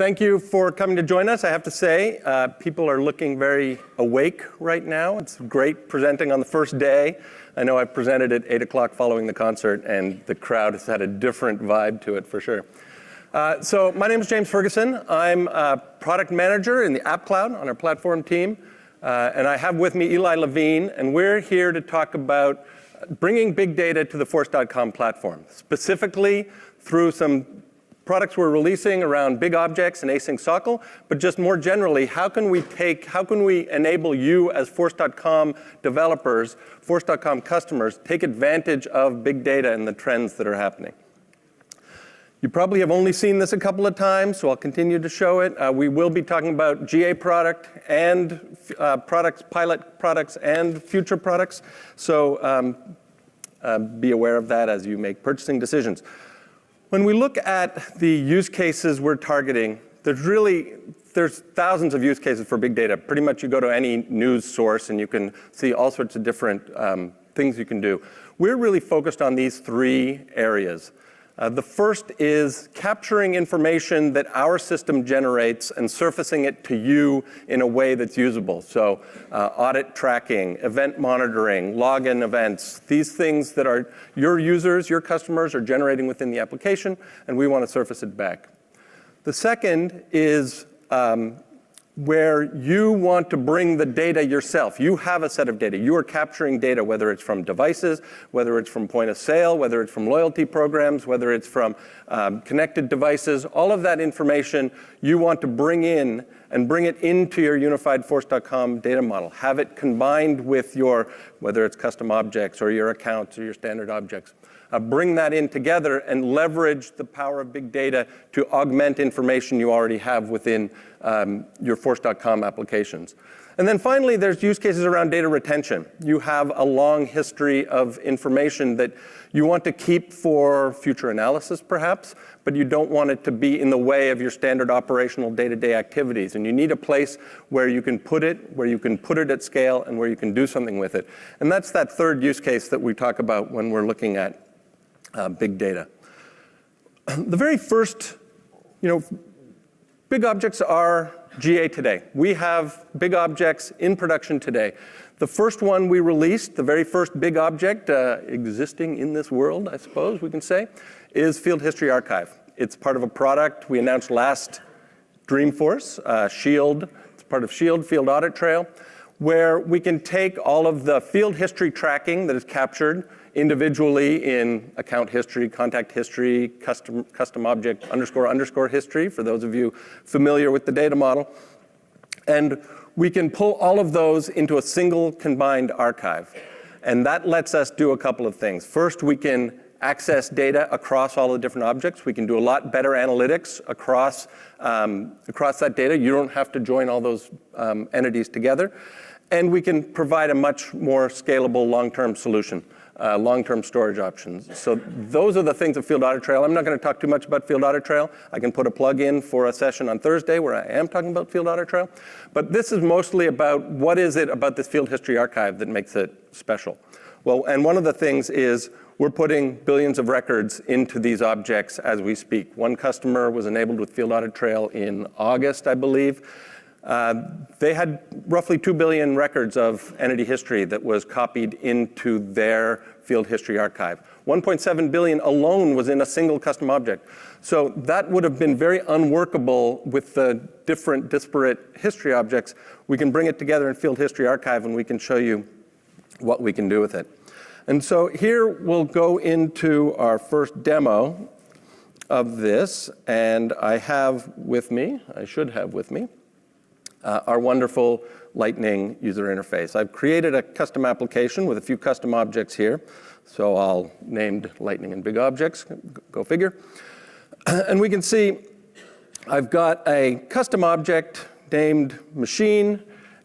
Thank you for coming to join us. I have to say, people are looking very awake right now. It's great presenting on the first day. I know I presented at 8 o'clock following the concert, and the crowd has had a different vibe to it for sure. So my name is James Ferguson. I'm a product manager in the AppCloud on our platform team. And I have with me Eli Levine, and we're here to talk about bringing big data to the Force.com platform, specifically through some products we're releasing around BigObjects and Async SOQL, but just more generally, how can we enable you as Force.com developers, Force.com customers, take advantage of big data and the trends that are happening? You probably have only seen this a couple of times, so I'll continue to show it. We will be talking about GA product and pilot products and future products. So be aware of that as you make purchasing decisions. When we look at the use cases we're targeting, there's thousands of use cases for big data. Pretty much you go to any news source and you can see all sorts of different things you can do. We're really focused on these three areas. The first is capturing information that our system generates and surfacing it to you in a way that's usable. So audit tracking, event monitoring, login events, these things that are your users, your customers are generating within the application, and we want to surface it back. The second is where you want to bring the data yourself. You have a set of data. You are capturing data, whether it's from devices, whether it's from point of sale, whether it's from loyalty programs, whether it's from connected devices. All of that information you want to bring in and bring it into your unified Force.com data model. Have it combined with your, whether it's custom objects or your accounts or your standard objects. Bring that in together and leverage the power of big data to augment information you already have within your Force.com applications. And then finally, there's use cases around data retention. You have a long history of information that you want to keep for future analysis, perhaps, but you don't want it to be in the way of your standard operational day-to-day activities. And you need a place where you can put it at scale, and where you can do something with it. And that's that third use case that we talk about when we're looking at big data. The very first, big objects are GA today. We have big objects in production today. The first one we released, the very first big object existing in this world, I suppose we can say, is Field HistoryArchive. It's part of a product we announced last Dreamforce, Shield. It's part of Shield, Field Audit Trail, where we can take all of the field history tracking that is captured individually in account history, contact history, custom object __ history, for those of you familiar with the data model. And we can pull all of those into a single combined archive. And that lets us do a couple of things. First, we can access data across all the different objects. We can do a lot better analytics across that data. You don't have to join all those entities together. And we can provide a much more scalable long-term solution. Long-term storage options. So those are the things of Field Audit Trail. I'm not going to talk too much about Field Audit Trail. I can put a plug in for a session on Thursday where I am talking about Field Audit Trail. But this is mostly about what is it about this Field History Archive that makes it special. Well, and one of the things is we're putting billions of records into these objects as we speak. One customer was enabled with Field Audit Trail in August, I believe. They had roughly 2 billion records of entity history that was copied into their Field History Archive. 1.7 billion alone was in a single custom object. So that would have been very unworkable with the different disparate history objects. We can bring it together in Field History Archive, and we can show you what we can do with it. And so here we'll go into our first demo of this. And I should have with me, our wonderful Lightning user interface. I've created a custom application with a few custom objects here. So I'll named Lightning and BigObjects, go figure. And we can see I've got a custom object named machine,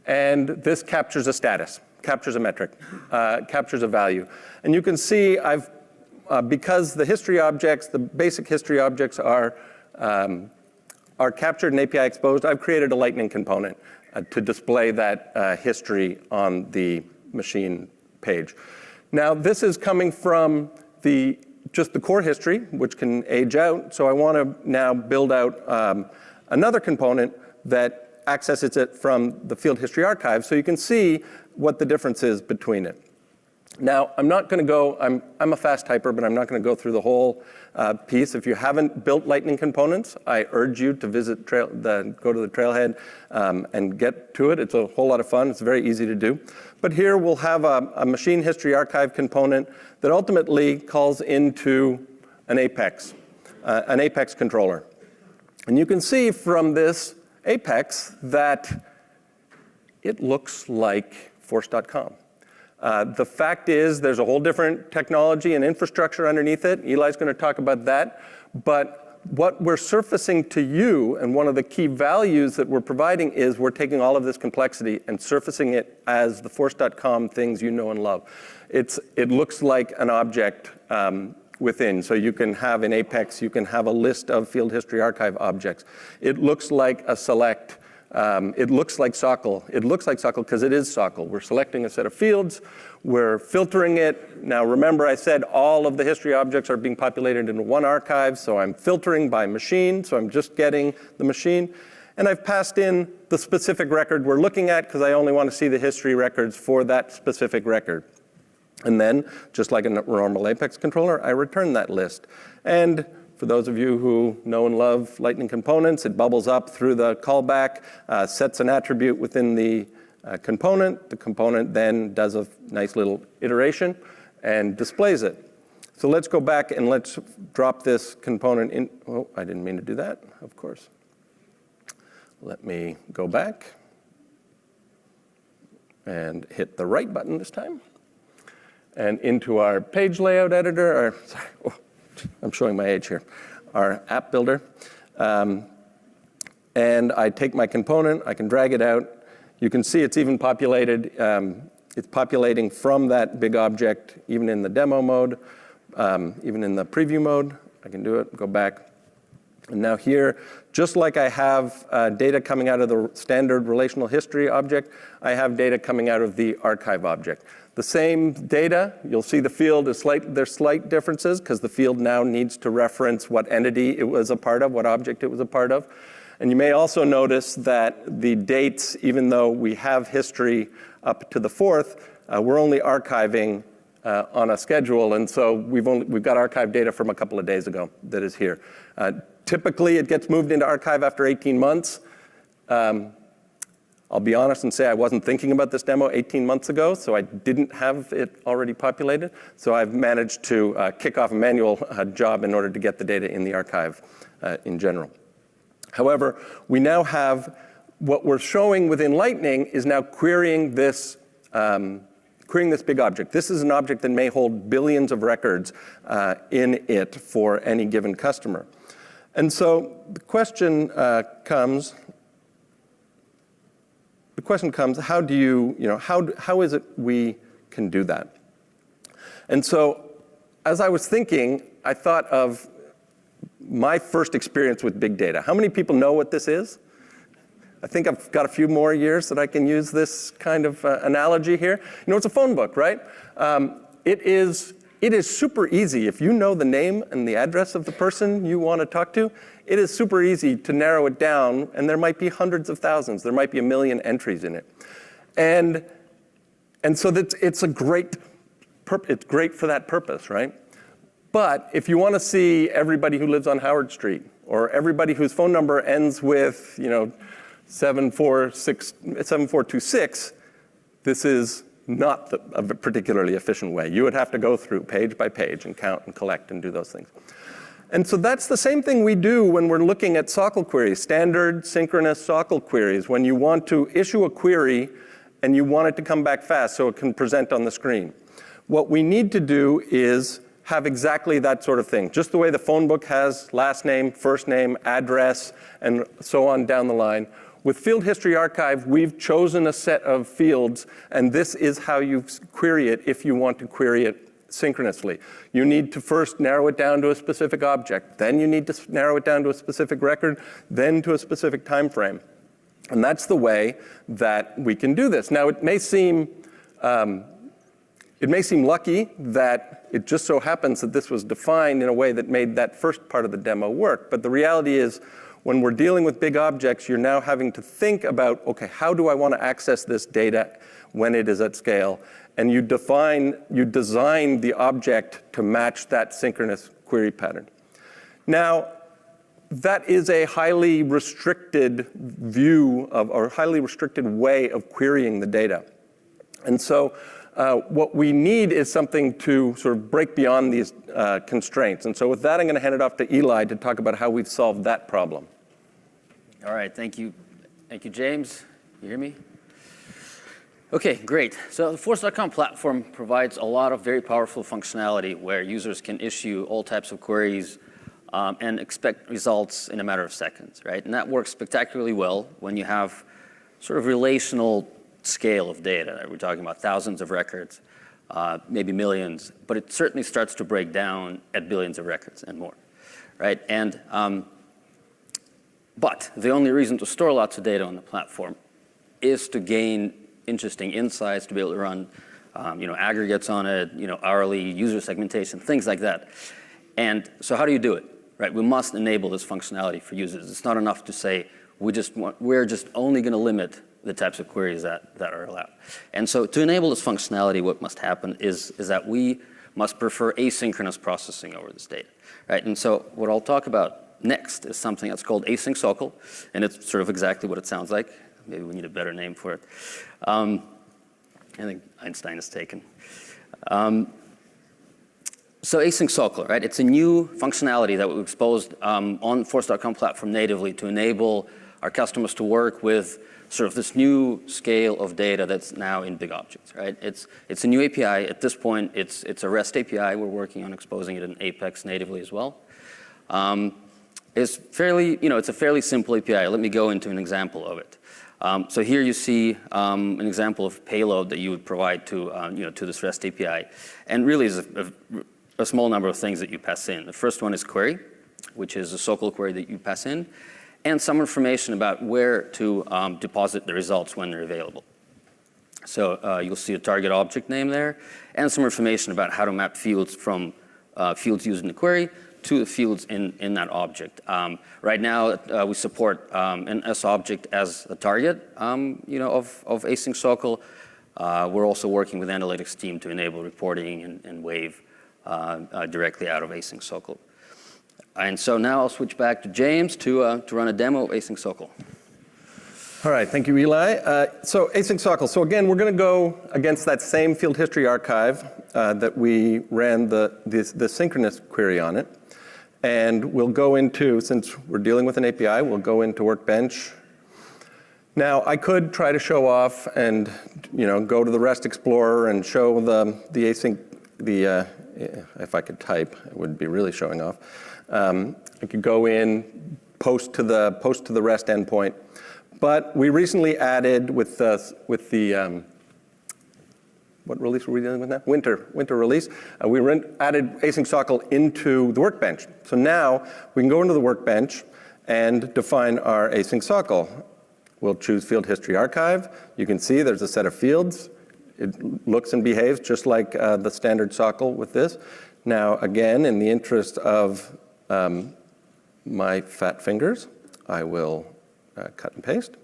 and this captures a status, captures a metric, captures a value. And you can see because the history objects, the basic history objects are captured and API exposed, I've created a Lightning component to display that history on the machine page. Now, this is coming from just the core history, which can age out. So I want to now build out another component that accesses it from the field history archive, so you can see what the difference is between it. Now, I'm not going to go, I'm a fast typer, but I'm not going to go through the whole piece. If you haven't built Lightning components, I urge you to visit go to the Trailhead and get to it. It's a whole lot of fun. It's very easy to do. But here we'll have a machine history archive component that ultimately calls into an Apex controller. And you can see from this Apex that it looks like force.com. The fact is there's a whole different technology and infrastructure underneath it. Eli's going to talk about that. But what we're surfacing to you, and one of the key values that we're providing, is we're taking all of this complexity and surfacing it as the force.com things you know and love. It looks like an object within. So you can have in Apex, you can have a list of field history archive objects. It looks like a select. It looks like SOQL. It looks like SOQL because it is SOQL. We're selecting a set of fields. We're filtering it. Now, remember I said all of the history objects are being populated into one archive, so I'm filtering by machine, so I'm just getting the machine. And I've passed in the specific record we're looking at because I only want to see the history records for that specific record. And then, just like a normal Apex controller, I return that list. And for those of you who know and love Lightning components, it bubbles up through the callback, sets an attribute within the component. The component then does a nice little iteration and displays it. So let's go back and let's drop this component in. Oh, I didn't mean to do that, of course. Let me go back and hit the right button this time. And into our page layout editor, I'm showing my age here, our app builder. And I take my component, I can drag it out. You can see it's even populated. It's populating from that big object, even in the demo mode, even in the preview mode. I can do it, go back. And now here, just like I have data coming out of the standard relational history object, I have data coming out of the archive object. The same data, you'll see the field, there's slight differences because the field now needs to reference what entity it was a part of, what object it was a part of. And you may also notice that the dates, even though we have history up to the 4th, we're only archiving on a schedule. And so we've got archive data from a couple of days ago that is here. Typically, it gets moved into archive after 18 months. I'll be honest and say I wasn't thinking about this demo 18 months ago, so I didn't have it already populated. So I've managed to kick off a manual job in order to get the data in the archive in general. However, we now have what we're showing within Lightning is now querying this big object. This is an object that may hold billions of records in it for any given customer. And so the question comes, how do you, how is it we can do that? And so as I was thinking, I thought of my first experience with big data. How many people know what this is? I think I've got a few more years that I can use this kind of analogy here. It's a phone book, right? It is super easy. If you know the name and the address of the person you want to talk to, it is super easy to narrow it down, and there might be hundreds of thousands. There might be 1 million entries in it. And so it's great for that purpose, right? But if you want to see everybody who lives on Howard Street, or everybody whose phone number ends with 7426, this is not a particularly efficient way. You would have to go through page by page and count and collect and do those things. And so that's the same thing we do when we're looking at SOQL queries, standard synchronous SOQL queries, when you want to issue a query and you want it to come back fast so it can present on the screen. What we need to do is have exactly that sort of thing, just the way the phone book has last name, first name, address, and so on down the line. With Field History Archive, we've chosen a set of fields, and this is how you query it if you want to query it synchronously. You need to first narrow it down to a specific object. Then you need to narrow it down to a specific record, then to a specific time frame. And that's the way that we can do this. Now, it may seem lucky that it just so happens that this was defined in a way that made that first part of the demo work. But the reality is, when we're dealing with big objects, you're now having to think about, okay, how do I want to access this data when it is at scale? And you design the object to match that synchronous query pattern. Now, that is a highly restricted view of, or highly restricted way of querying the data. And so what we need is something to sort of break beyond these constraints. And so with that, I'm going to hand it off to Eli to talk about how we've solved that problem. All right, thank you. Thank you, James. You hear me? OK, great. So the Force.com platform provides a lot of very powerful functionality where users can issue all types of queries and expect results in a matter of seconds, right? And that works spectacularly well when you have sort of relational scale of data. We're talking about thousands of records, maybe millions, but it certainly starts to break down at billions of records and more, right? And but the only reason to store lots of data on the platform is to gain interesting insights, to be able to run aggregates on it, hourly user segmentation, things like that. And so how do you do it? Right? We must enable this functionality for users. It's not enough to say we're just only going to limit the types of queries that are allowed. And so to enable this functionality, what must happen is that we must prefer asynchronous processing over this data. Right? And so what I'll talk about next is something that's called Async SOQL, and it's sort of exactly what it sounds like. Maybe we need a better name for it. I think Einstein is taken. So Async SOQL, right? It's a new functionality that we exposed on Force.com platform natively to enable our customers to work with sort of this new scale of data that's now in BigObjects, right? It's a new API. At this point, it's a REST API. We're working on exposing it in Apex natively as well. It's a fairly simple API. Let me go into an example of it. So here you see an example of payload that you would provide to this REST API, and really is a small number of things that you pass in. The first one is query, which is a SOQL query that you pass in, and some information about where to deposit the results when they're available. So you'll see a target object name there, and some information about how to map fields from fields used in the query to the fields in that object. Right now, we support an sObject as a target, of Async SOQL. We're also working with the analytics team to enable reporting and wave directly out of Async SOQL. And so now I'll switch back to James to run a demo of Async SOQL. All right, thank you, Eli. So Async SOQL. So again, we're going to go against that same field history archive that we ran the synchronous query on it. And we'll go into, since we're dealing with an API, we'll go into Workbench. Now, I could try to show off and go to the REST Explorer and show the async, if I could type, it would be really showing off. I could go in, post to the REST endpoint. But we recently added with the what release were we dealing with now? Winter release. We added Async SOQL into the Workbench. So now we can go into the Workbench and define our Async SOQL. We'll choose Field History Archive. You can see there's a set of fields. It looks and behaves just like the standard SOQL with this. Now, again, in the interest of my fat fingers, I will cut and paste.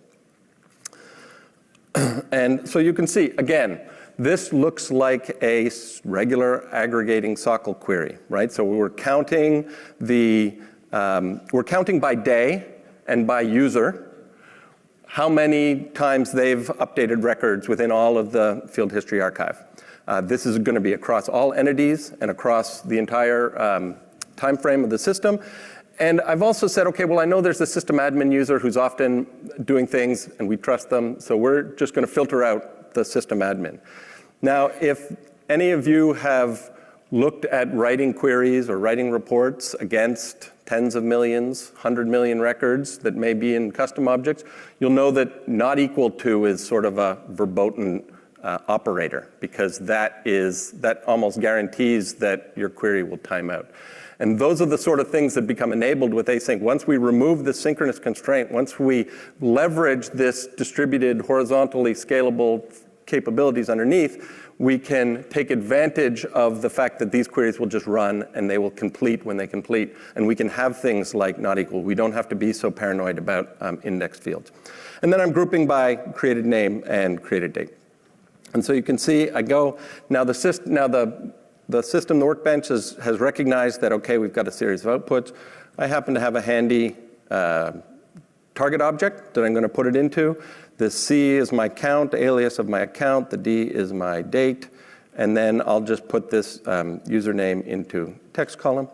And so you can see, again, this looks like a regular aggregating SOQL query, right? So we're counting by day and by user how many times they've updated records within all of the field history archive. This is going to be across all entities and across the entire time frame of the system. And I've also said, okay, well, I know there's a system admin user who's often doing things, and we trust them, so we're just going to filter out the system admin. Now, if any of you have looked at writing queries or writing reports against tens of millions, 100 million records that may be in custom objects, you'll know that not equal to is sort of a verboten operator, because that almost guarantees that your query will time out. And those are the sort of things that become enabled with async. Once we remove the synchronous constraint, once we leverage this distributed, horizontally scalable capabilities underneath, we can take advantage of the fact that these queries will just run and they will complete when they complete. And we can have things like not equal. We don't have to be so paranoid about indexed fields. And then I'm grouping by created name and created date. And so you can see I go, now the system, the workbench has recognized that, okay, we've got a series of outputs. I happen to have a handy target object that I'm going to put it into. The C is my count, alias of my account. The D is my date. And then I'll just put this username into text column.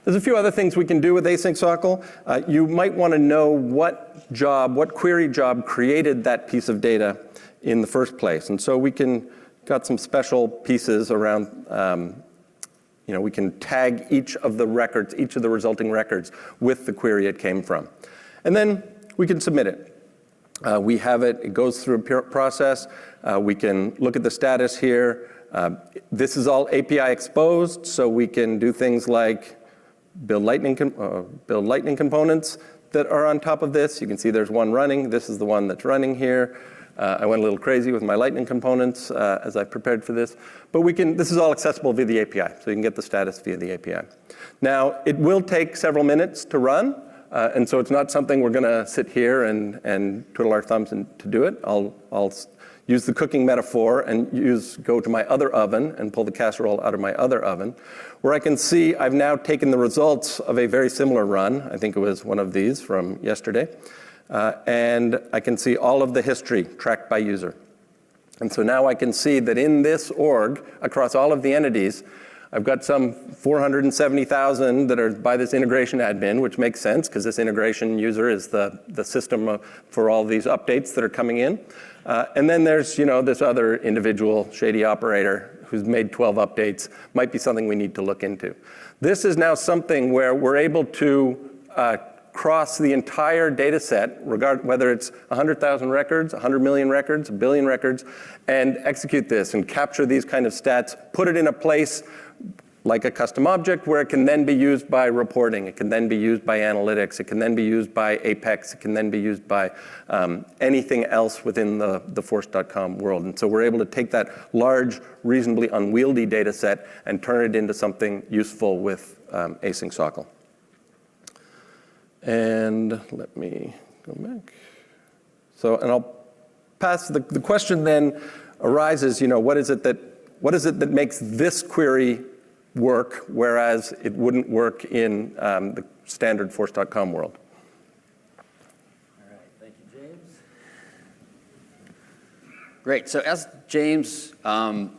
There's a few other things we can do with Async SOQL. You might want to know what query job created that piece of data in the first place. And so we got some special pieces around, we can tag each of the records, each of the resulting records with the query it came from. And then we can submit it. We have it, it goes through a process. We can look at the status here. This is all API exposed, so we can do things like build Lightning components that are on top of this. You can see there's one running. This is the one that's running here. I went a little crazy with my Lightning components as I prepared for this. But this is all accessible via the API, so you can get the status via the API. Now, it will take several minutes to run. And so it's not something we're going to sit here and twiddle our thumbs to do it. I'll use the cooking metaphor and go to my other oven and pull the casserole out of my other oven, where I can see I've now taken the results of a very similar run. I think it was one of these from yesterday. And I can see all of the history tracked by user. And so now I can see that in this org, across all of the entities, I've got some 470,000 that are by this integration admin, which makes sense because this integration user is the system for all these updates that are coming in. And then there's this other individual shady operator who's made 12 updates. Might be something we need to look into. This is now something where we're able to cross the entire data set, whether it's 100,000 records, 100 million records, 1 billion records, and execute this and capture these kind of stats, put it in a place like a custom object where it can then be used by reporting. It can then be used by analytics. It can then be used by Apex. It can then be used by anything else within the Force.com world. And so we're able to take that large, reasonably unwieldy data set and turn it into something useful with Async SOQL. And let me go back. So, and I'll pass, the question then arises, what is it that makes this query work, whereas it wouldn't work in the standard Force.com world? All right, thank you, James. Great, so as James demoed,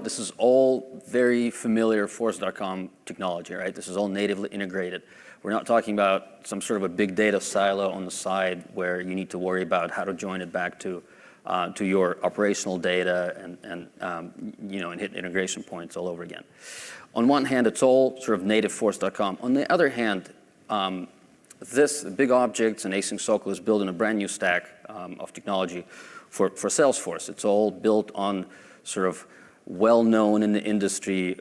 this is all very familiar Force.com technology, right? This is all natively integrated. We're not talking about some sort of a big data silo on the side where you need to worry about how to join it back to your operational data and hit integration points all over again. On one hand, it's all sort of native Force.com. On the other hand, this BigObjects and Async SOQL is built in a brand new stack of technology for Salesforce. It's all built on sort of well-known in the industry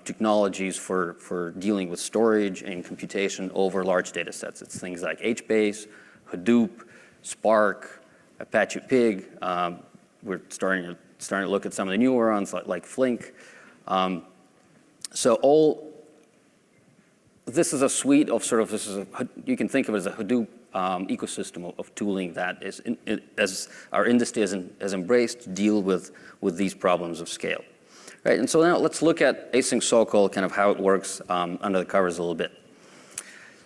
technologies for dealing with storage and computation over large data sets. It's things like HBase, Hadoop, Spark, Apache Pig. We're starting to look at some of the newer ones like Flink. So this is a suite of you can think of it as a Hadoop ecosystem of tooling that is, as our industry has embraced to deal with these problems of scale. Right, and so now let's look at Async SOQL, kind of how it works under the covers a little bit.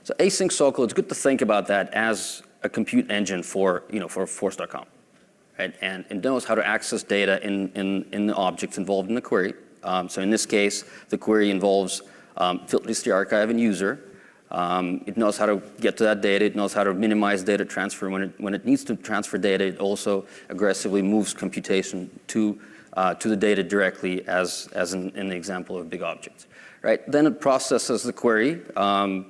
So Async SOQL, it's good to think about that as a compute engine for Force.com, right? And it knows how to access data in the objects involved in the query. So in this case, the query involves Field HistoryArchive and user. It knows how to get to that data. It knows how to minimize data transfer. When it needs to transfer data, it also aggressively moves computation to the data directly, as in the example of BigObjects. Right? Then it processes the query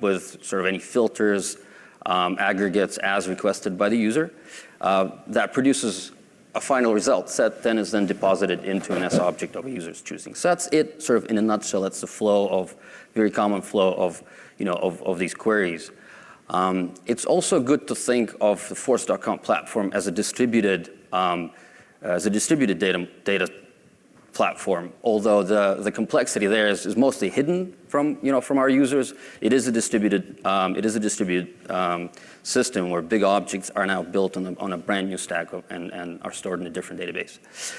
with sort of any filters, aggregates as requested by the user. That produces a final result set, then is then deposited into an sObject of a user's choosing. So that's it, sort of in a nutshell. That's the flow of, very common flow of these queries. It's also good to think of the Force.com platform as a distributed as a distributed data platform. Although the complexity there is mostly hidden from our users, it is a distributed system where big objects are now built on a brand new stack and are stored in a different database.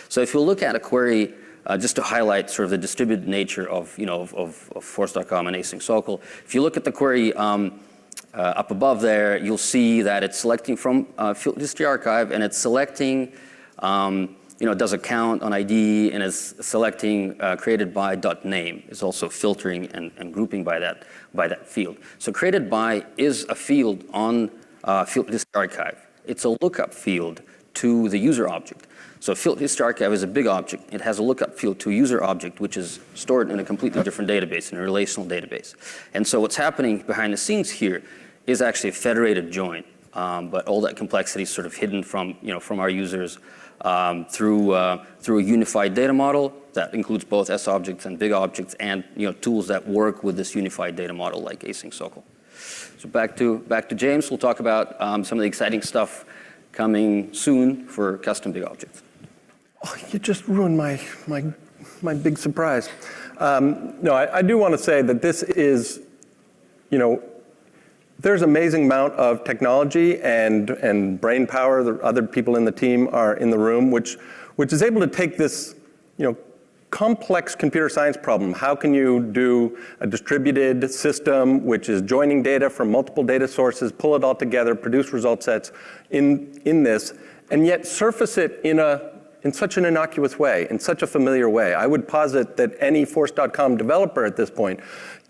So if you look at a query, just to highlight sort of the distributed nature of Force.com and Async SOQL, if you look at the query up above there, you'll see that it's selecting from Field HistoryArchive, and it's selecting, it does a count on ID, and it's selecting created by .name. It's also filtering and grouping by that field. So created by is a field on Field HistoryArchive. It's a lookup field to the user object. So Field HistoryArchive is a big object. It has a lookup field to a user object, which is stored in a completely different database, in a relational database. And so what's happening behind the scenes here is actually a federated join, but all that complexity is sort of hidden from our users through a unified data model that includes both sObjects and big objects, and tools that work with this unified data model like Async SOQL. So back to James. We'll talk about some of the exciting stuff coming soon for custom big objects. Oh, you just ruined my big surprise. No, I do want to say that this is, there's an amazing amount of technology and brain power. The other people in the team are in the room, which is able to take this, complex computer science problem. How can you do a distributed system which is joining data from multiple data sources, pull it all together, produce result sets in this, and yet surface it in such an innocuous way, in such a familiar way? I would posit that any Force.com developer at this point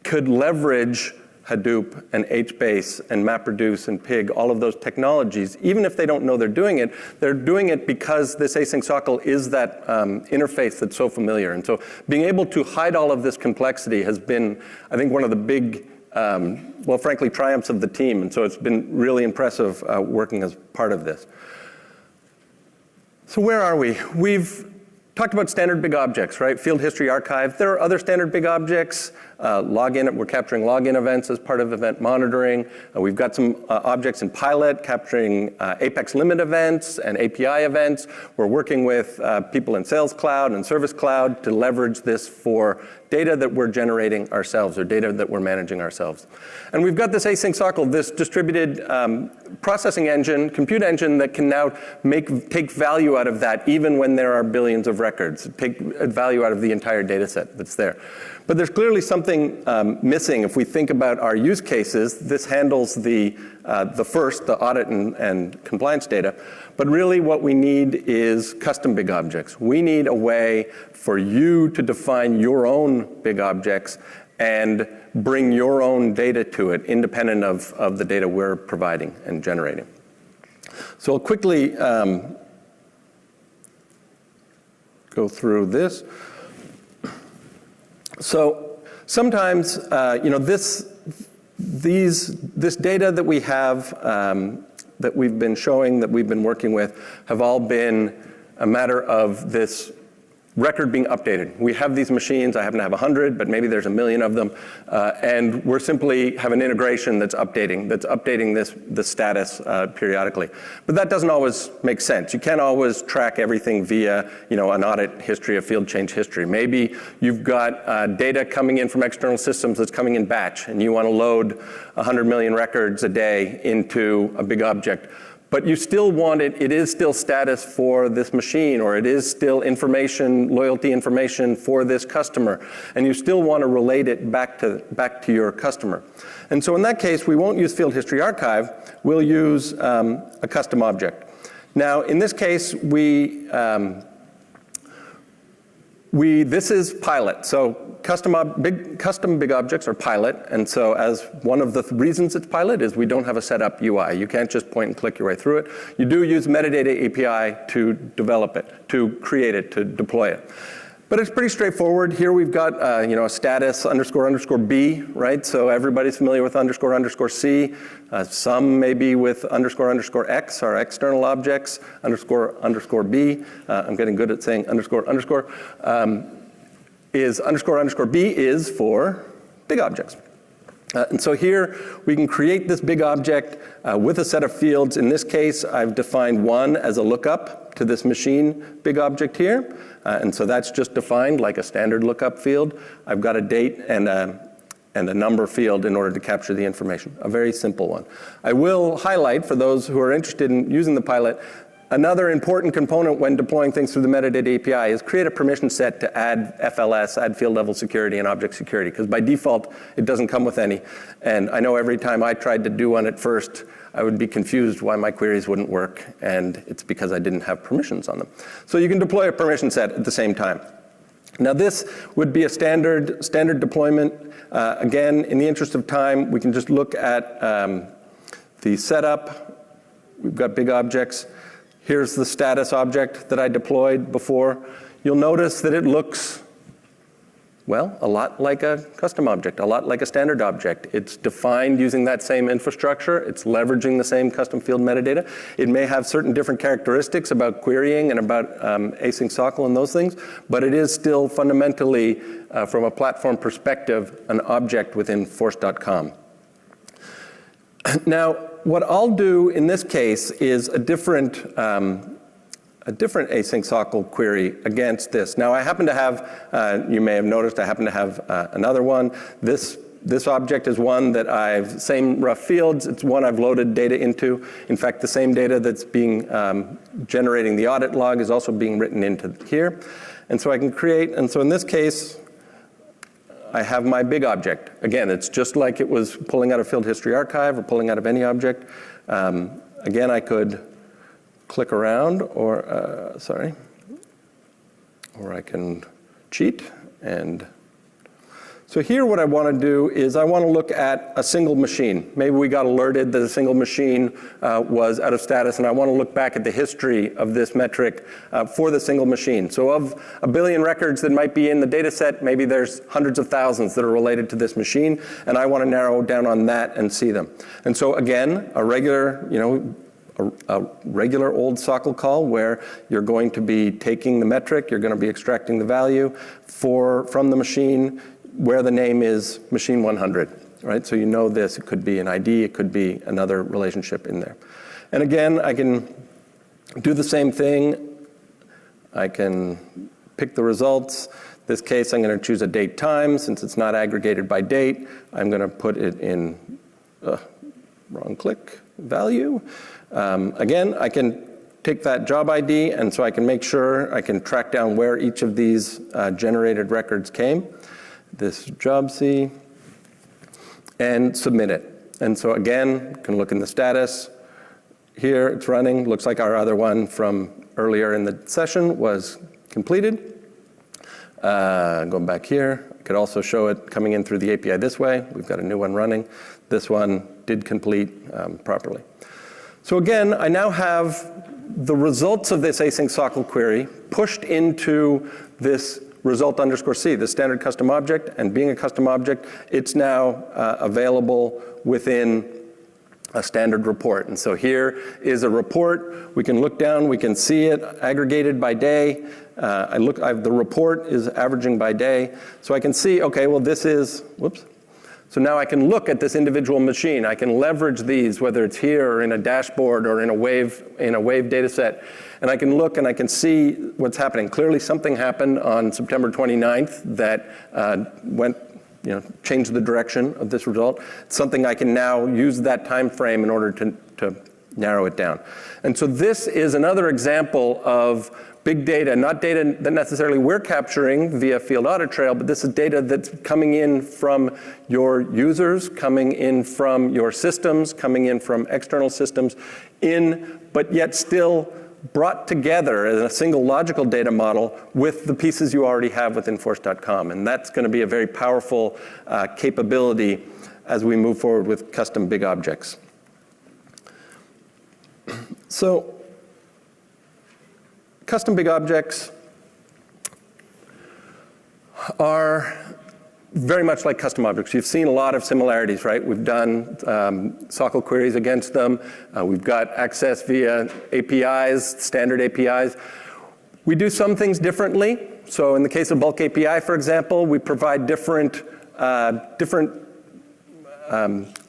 could leverage Hadoop and HBase and MapReduce and Pig, all of those technologies, even if they don't know they're doing it because this Async SOQL is that interface that's so familiar. And so being able to hide all of this complexity has been, I think, one of the big, frankly, triumphs of the team. And so it's been really impressive working as part of this. So where are we? We've talked about standard big objects, right? Field HistoryArchive. There are other standard big objects. Login, we're capturing login events as part of event monitoring. We've got some objects in pilot capturing Apex limit events and API events. We're working with people in Sales Cloud and Service Cloud to leverage this for data that we're generating ourselves or data that we're managing ourselves. And we've got this Async SOQL, this distributed processing engine, compute engine that can now take value out of that even when there are billions of records, take value out of the entire data set that's there. But there's clearly something missing. If we think about our use cases, this handles the audit and compliance data. But really what we need is custom big objects. We need a way for you to define your own big objects and bring your own data to it, independent of the data we're providing and generating. So I'll quickly go through this. So sometimes, this data that we have, that we've been showing, that we've been working with, have all been a matter of this record being updated. We have these machines. I happen to have 100, but maybe there's 1 million of them. And we're simply have an integration that's updating the status periodically. But that doesn't always make sense. You can't always track everything via an audit history, a field change history. Maybe you've got data coming in from external systems that's coming in batch, and you want to load 100 million records a day into a big object. But you still want it is still status for this machine, or it is still information, loyalty information for this customer. And you still want to relate it back to your customer. And so in that case, we won't use Field HistoryArchive. We'll use a custom object. Now, in this case, this is pilot. So custom big objects are pilot. And so as one of the reasons it's pilot is we don't have a setup UI. You can't just point and click your way through it. You do use metadata API to develop it, to create it, to deploy it. But it's pretty straightforward. Here we've got a status __B, right? So everybody's familiar with __C. Some maybe with __X, our external objects, __B. I'm getting good at saying __. Is __B is for big objects. And so here we can create this big object with a set of fields. In this case, I've defined one as a lookup to this machine big object here. And so that's just defined like a standard lookup field. I've got a date and a number field in order to capture the information. A very simple one. I will highlight, for those who are interested in using the pilot, another important component when deploying things through the metadata API is create a permission set to add FLS, add field level security and object security, because by default, it doesn't come with any. And I know every time I tried to do one at first, I would be confused why my queries wouldn't work, and it's because I didn't have permissions on them. So you can deploy a permission set at the same time. Now this would be a standard deployment. Again, in the interest of time, we can just look at the setup. We've got big objects. Here's the status object that I deployed before. You'll notice that it looks, well, a lot like a custom object, a lot like a standard object. It's defined using that same infrastructure. It's leveraging the same custom field metadata. It may have certain different characteristics about querying and about async SOQL and those things, but it is still fundamentally, from a platform perspective, an object within force.com. Now, what I'll do in this case is a different async SOQL query against this. Now, I happen to have, you may have noticed, I happen to have another one. This object is one that same rough fields, it's one I've loaded data into. In fact, the same data that's being generating the audit log is also being written into here. And so I can create, and so in this case, I have my big object. Again, it's just like it was pulling out of Field HistoryArchive or pulling out of any object. Again, I could click around, or I can cheat. And so here what I want to do is I want to look at a single machine. Maybe we got alerted that a single machine was out of status, and I want to look back at the history of this metric for the single machine. So of 1 billion records that might be in the data set, maybe there's hundreds of thousands that are related to this machine, and I want to narrow down on that and see them. And so again, a regular, a regular old SOQL call where you're going to be taking the metric, you're going to be extracting the value from the machine, where the name is machine 100, right? So you know this, it could be an ID, it could be another relationship in there. And again, I can do the same thing. I can pick the results. This case, I'm going to choose a date time. Since it's not aggregated by date, I'm going to put it in wrong click value. Again, I can take that job ID, and so I can make sure I can track down where each of these generated records came. This job C, and submit it. And so again, can look in the status. Here it's running. Looks like our other one from earlier in the session was completed. Going back here, I could also show it coming in through the API this way. We've got a new one running. This one did complete properly. So again, I now have the results of this async SOQL query pushed into this result underscore C, the standard custom object, and being a custom object, it's now available within a standard report. And so here is a report. We can look down, we can see it aggregated by day. The report is averaging by day. So I can see, okay, well this is, whoops. So now I can look at this individual machine. I can leverage these, whether it's here or in a dashboard or in a wave data set. And I can look and I can see what's happening. Clearly something happened on September 29th that changed the direction of this result. It's something I can now use that time frame in order to narrow it down. And so this is another example of big data, not data that necessarily we're capturing via Field Audit Trail, but this is data that's coming in from your users, coming in from your systems, coming in from external systems, but yet still brought together as a single logical data model with the pieces you already have within force.com. And that's going to be a very powerful capability as we move forward with custom big objects. So custom big objects are very much like custom objects. You've seen a lot of similarities, right? We've done SOQL queries against them. We've got access via APIs, standard APIs. We do some things differently. So in the case of bulk API, for example, we provide different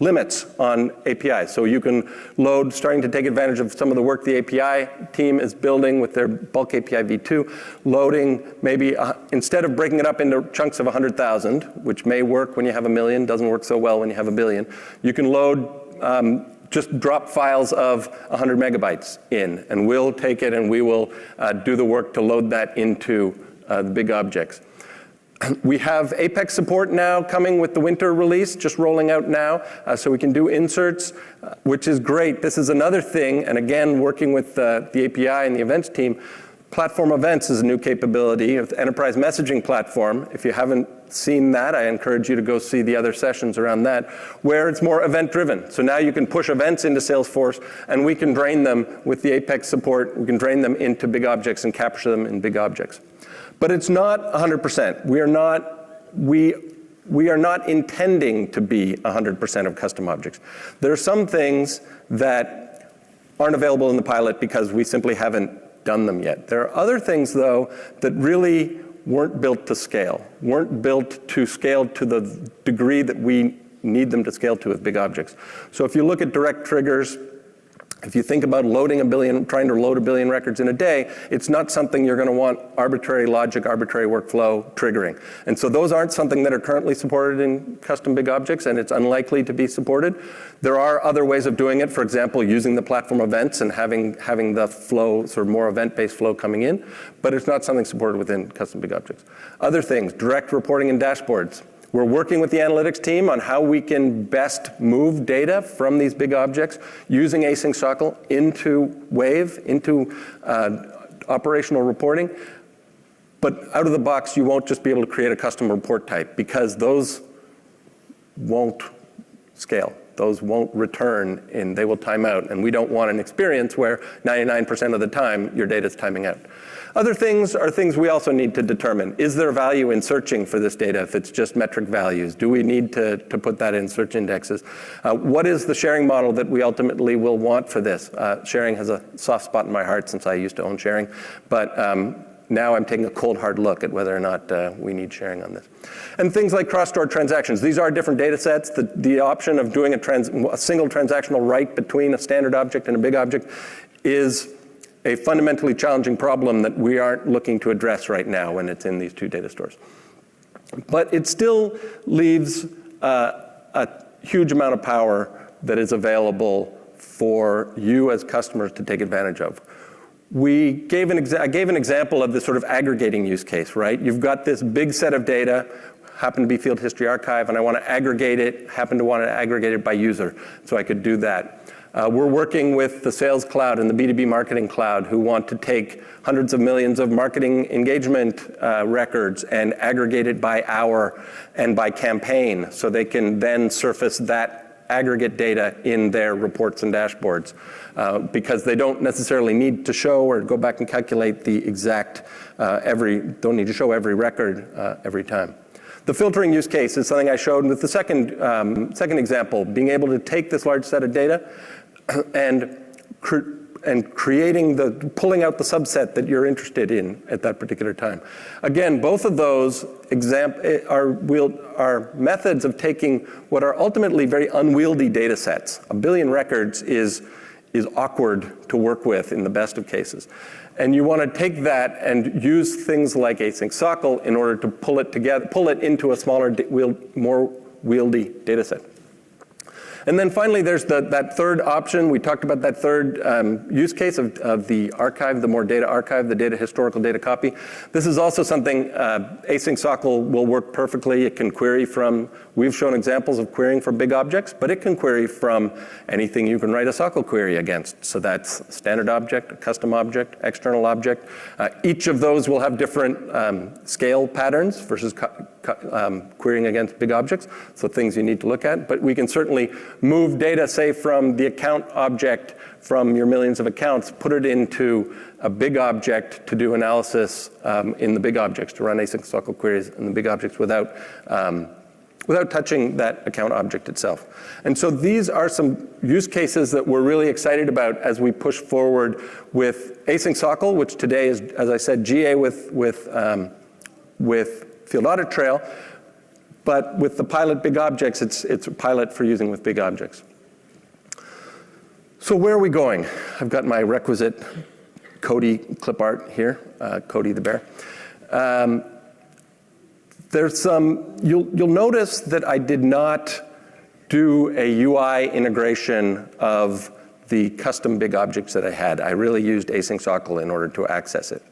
limits on APIs. So you can load, starting to take advantage of some of the work the API team is building with their bulk API v2, loading maybe, instead of breaking it up into chunks of 100,000, which may work when you have 1 million, doesn't work so well when you have 1 billion, you can load just drop files of 100 megabytes in, and we'll take it and we will do the work to load that into the big objects. We have Apex support now coming with the winter release, just rolling out now, so we can do inserts, which is great. This is another thing, and again, working with the API and the events team, platform events is a new capability of the enterprise messaging platform. If you haven't seen that, I encourage you to go see the other sessions around that, where it's more event-driven. So now you can push events into Salesforce, and we can drain them with the Apex support. We can drain them into big objects and capture them in big objects. But it's not 100%. We are not intending to be 100% of custom objects. There are some things that aren't available in the pilot because we simply haven't done them yet. There are other things, though, that really weren't built to scale, weren't built to scale to the degree that we need them to scale to with big objects. So if you look at direct triggers, if you think about loading 1 billion, trying to load 1 billion records in a day, it's not something you're going to want arbitrary logic, arbitrary workflow triggering. And so those aren't something that are currently supported in custom big objects, and it's unlikely to be supported. There are other ways of doing it, for example, using the platform events and having the flow, sort of more event-based flow coming in, but it's not something supported within custom big objects. Other things, direct reporting and dashboards. We're working with the analytics team on how we can best move data from these big objects using Async SOQL into Wave, into operational reporting. But out of the box, you won't just be able to create a custom report type because those won't scale. Those won't return and they will time out. And we don't want an experience where 99% of the time your data is timing out. Other things are things we also need to determine. Is there value in searching for this data if it's just metric values? Do we need to put that in search indexes? What is the sharing model that we ultimately will want for this? Sharing has a soft spot in my heart since I used to own sharing. But now I'm taking a cold, hard look at whether or not we need sharing on this. And things like cross-stored transactions. These are different data sets. The option of doing a single transactional write between a standard object and a big object is a fundamentally challenging problem that we aren't looking to address right now when it's in these two data stores. But it still leaves a huge amount of power that is available for you as customers to take advantage of. I gave an example of this sort of aggregating use case, right? You've got this big set of data, happen to be Field HistoryArchive, and I want to aggregate it, happen to want to aggregate it by user, so I could do that. We're working with the Sales Cloud and the B2B Marketing Cloud who want to take hundreds of millions of marketing engagement records and aggregate it by hour and by campaign so they can then surface that aggregate data in their reports and dashboards because they don't necessarily need to show or go back and calculate the exact don't need to show every record every time. The filtering use case is something I showed with the second example, being able to take this large set of data and pulling out the subset that you're interested in at that particular time. Again, both of those are methods of taking what are ultimately very unwieldy data sets. 1 billion records is awkward to work with in the best of cases. And you want to take that and use things like Async SOQL in order to pull it into a smaller, more wieldy data set. And then finally, there's that third option. We talked about that third use case of the archive, the more data archive, the data historical data copy. This is also something Async SOQL will work perfectly. It can query from, we've shown examples of querying for big objects, but it can query from anything you can write a SOQL query against. So that's a standard object, a custom object, external object. Each of those will have different scale patterns versus querying against big objects, so things you need to look at. But we can certainly move data, say, from the account object from your millions of accounts, put it into a big object to do analysis in the big objects, to run async SOQL queries in the big objects without touching that account object itself. And so these are some use cases that we're really excited about as we push forward with Async SOQL, which today is, as I said, GA with Field Audit Trail. But with the pilot BigObjects, it's a pilot for using with BigObjects. So where are we going? I've got my requisite Cody clip art here, Cody the bear. There's some, you'll notice that I did not do a UI integration of the custom BigObjects that I had. I really used Async SOQL in order to access it.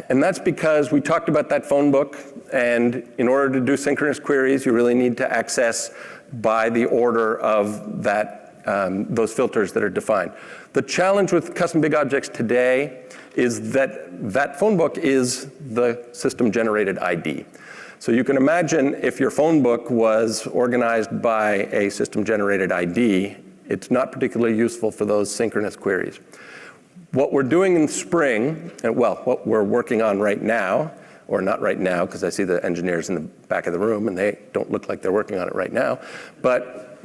And that's because we talked about that phone book, and in order to do synchronous queries, you really need to access by the order of that, those filters that are defined. The challenge with custom BigObjects today is that that phone book is the system-generated ID. So you can imagine if your phone book was organized by a system-generated ID, it's not particularly useful for those synchronous queries. What we're doing in Spring, well, what we're working on right now, or not right now, because I see the engineers in the back of the room, and they don't look like they're working on it right now, but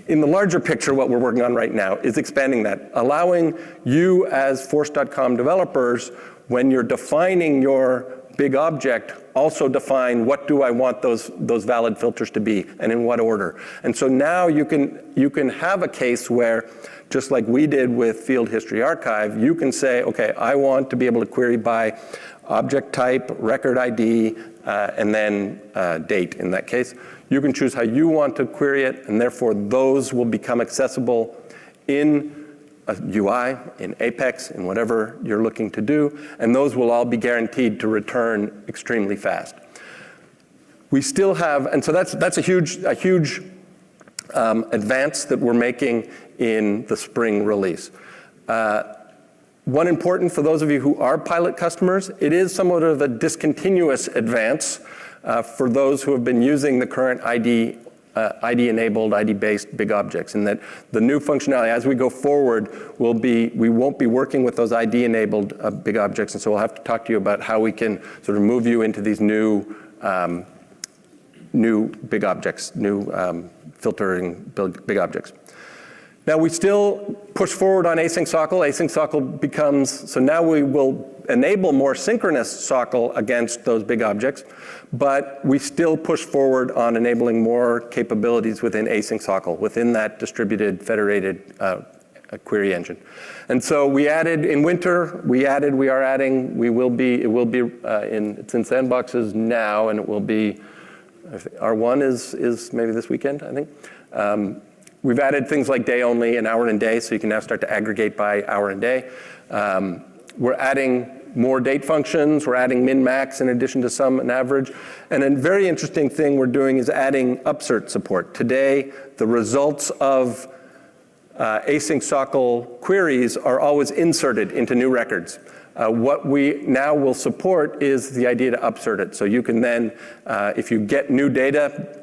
in the larger picture, what we're working on right now is expanding that, allowing you as Force.com developers, when you're defining your big object, also define what do I want those valid filters to be and in what order. And so now you can have a case where, just like we did with Field HistoryArchive, you can say, okay, I want to be able to query by object type, record ID, and then date in that case. You can choose how you want to query it, and therefore those will become accessible in a UI, in Apex, in whatever you're looking to do, and those will all be guaranteed to return extremely fast. We still have, and so that's a huge advance that we're making in the Spring release. One important for those of you who are pilot customers, it is somewhat of a discontinuous advance for those who have been using the current ID-enabled, ID-based big objects, and that the new functionality as we go forward we won't be working with those ID-enabled big objects, and so we'll have to talk to you about how we can sort of move you into these new big objects, new filtering big objects. Now we still push forward on Async SOQL. Async SOQL becomes, so now we will enable more synchronous SOQL against those big objects, but we still push forward on enabling more capabilities within Async SOQL, within that distributed federated query engine. And so we added, in winter, it will be it's in sandboxes now, and it will be, R1 is maybe this weekend, I think. We've added things like day only and hour and day, so you can now start to aggregate by hour and day. We're adding more date functions. We're adding min-max in addition to sum and average. And a very interesting thing we're doing is adding upsert support. Today, the results of Async SOQL queries are always inserted into new records. What we now will support is the idea to upsert it. So you can then, if you get new data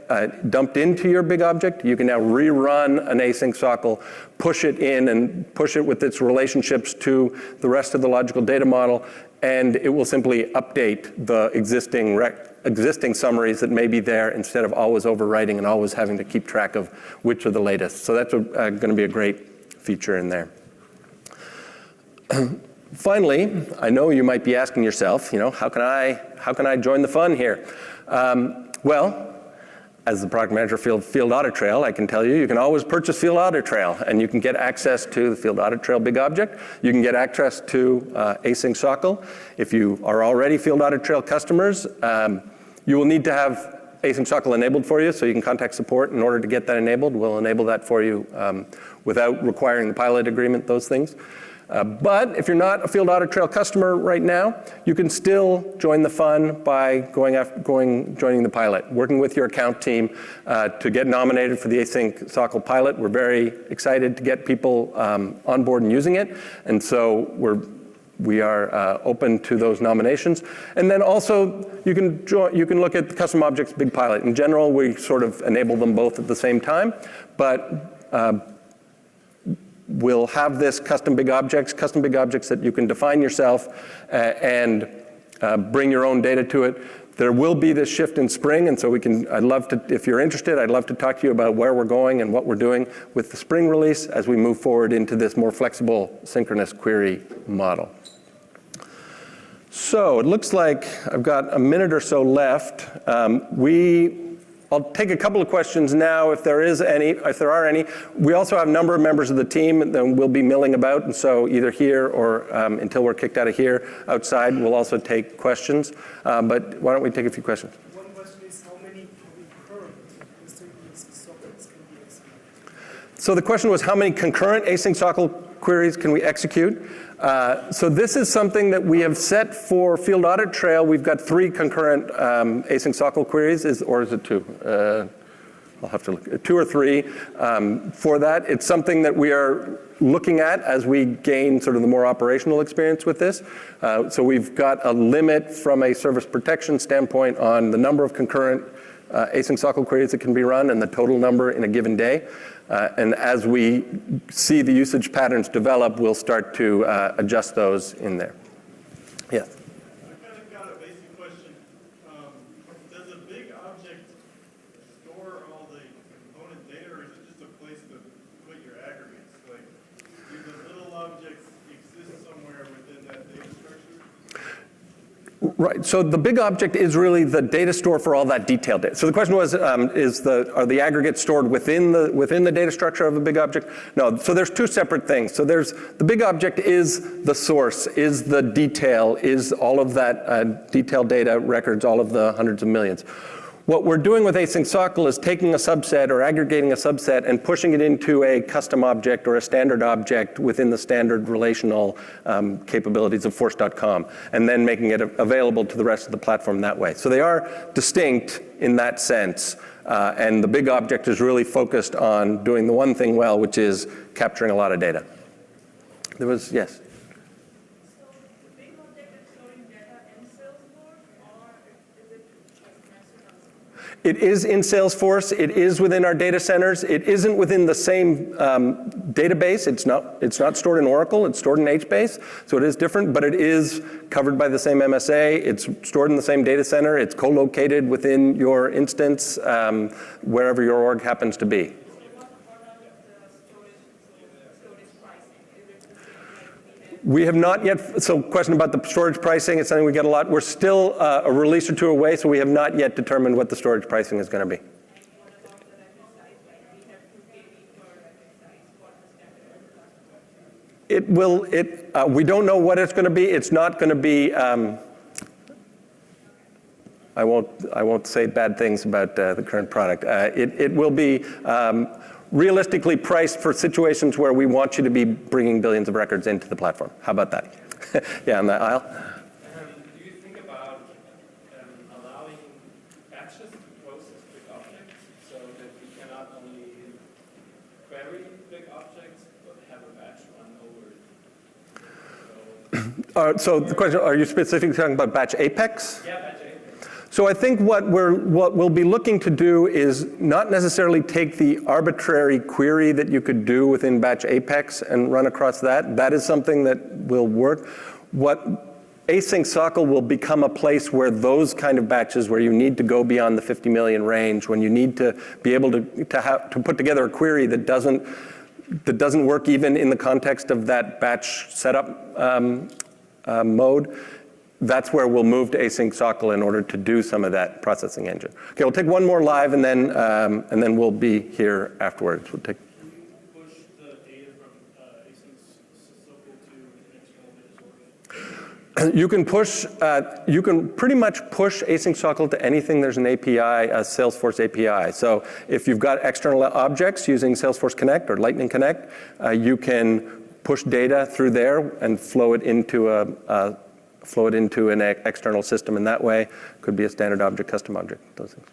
dumped into your big object, you can now rerun an Async SOQL, push it in and push it with its relationships to the rest of the logical data model, and it will simply update the existing summaries that may be there instead of always overwriting and always having to keep track of which are the latest. So that's going to be a great feature in there. Finally, I know you might be asking yourself, how can I join the fun here? Well, as the product manager for Field Audit Trail, I can tell you, you can always purchase Field Audit Trail, and you can get access to the Field Audit Trail big object. You can get access to Async SOQL. If you are already Field Audit Trail customers, you will need to have Async SOQL enabled for you, so you can contact support in order to get that enabled. We'll enable that for you without requiring the pilot agreement, those things. But if you're not a Field Audit Trail customer right now, you can still join the fun by joining the pilot, working with your account team to get nominated for the Async SOQL pilot. We're very excited to get people on board and using it, and so we are open to those nominations. And then also, you can look at the Custom Objects Big Pilot. In general, we sort of enable them both at the same time, but we'll have this custom big objects that you can define yourself and bring your own data to it. There will be this shift in Spring, and so I'd love to, if you're interested, I'd love to talk to you about where we're going and what we're doing with the Spring release as we move forward into this more flexible synchronous query model. So it looks like I've got a minute or so left. We I'll take a couple of questions now if there are any. We also have a number of members of the team that will be milling about, and so either here or until we're kicked out of here, outside, we'll also take questions. But why don't we take a few questions? One question is how many concurrent async SOQLs can be executed? So the question was how many concurrent async SOQL queries can we execute? So this is something that we have set for Field Audit Trail. We've got 3 concurrent async SOQL queries, or is it 2? I'll have to look, 2 or 3 for that. It's something that we are looking at as we gain sort of the more operational experience with this. So we've got a limit from a service protection standpoint on the number of concurrent async SOQL queries that can be run and the total number in a given day. And as we see the usage patterns develop, we'll start to adjust those in there. Yes? I've kind of got a basic question. Does a big object store all the component data, or is it just a place to put your aggregates? Like, do the little objects exist somewhere within that data structure? Right. So the big object is really the data store for all that detailed data. So the question was, are the aggregates stored within the data structure of a big object? No. So there's 2 separate things. So there's the big object is the source, is the detail, is all of that detailed data records, all of the hundreds of millions. What we're doing with async SOQL is taking a subset or aggregating a subset and pushing it into a custom object or a standard object within the standard relational capabilities of force.com, and then making it available to the rest of the platform that way. So they are distinct in that sense, and the big object is really focused on doing the one thing well, which is capturing a lot of data. There was, yes? It is in Salesforce. It is within our data centers. It isn't within the same database. It's not stored in Oracle. It's stored in HBase. So it is different, but it is covered by the same MSA. It's stored in the same data center. It's co-located within your instance, wherever your org happens to be. We have not yet, so question about the storage pricing, it's something we get a lot. We're still a release or 2 away, so we have not yet determined what the storage pricing is going to be. We don't know what it's going to be. It's not going to be, I won't say bad things about the current product. It will be realistically priced for situations where we want you to be bringing billions of records into the platform. How about that? Yeah, on the aisle. Do you think about allowing batches to process big objects so that we can not only query big objects, but have a batch run over it? So the question, are you specifically talking about batch Apex? Yeah, batch Apex. So I think what we'll be looking to do is not necessarily take the arbitrary query that you could do within batch Apex and run across that. That is something that will work. What async SOQL will become a place where those kind of batches, where you need to go beyond the 50 million range, when you need to be able to put together a query that doesn't work even in the context of that batch setup mode. That's where we'll move to async SOQL in order to do some of that processing engine. Okay, we'll take one more live, and then we'll be here afterwards. We'll take. Can you push the data from async SOQL to external data source? You can pretty much push async SOQL to anything there's an API, a Salesforce API. So if you've got external objects using Salesforce Connect or Lightning Connect, you can push data through there and flow it into an external system in that way. Could be a standard object, custom object, those things.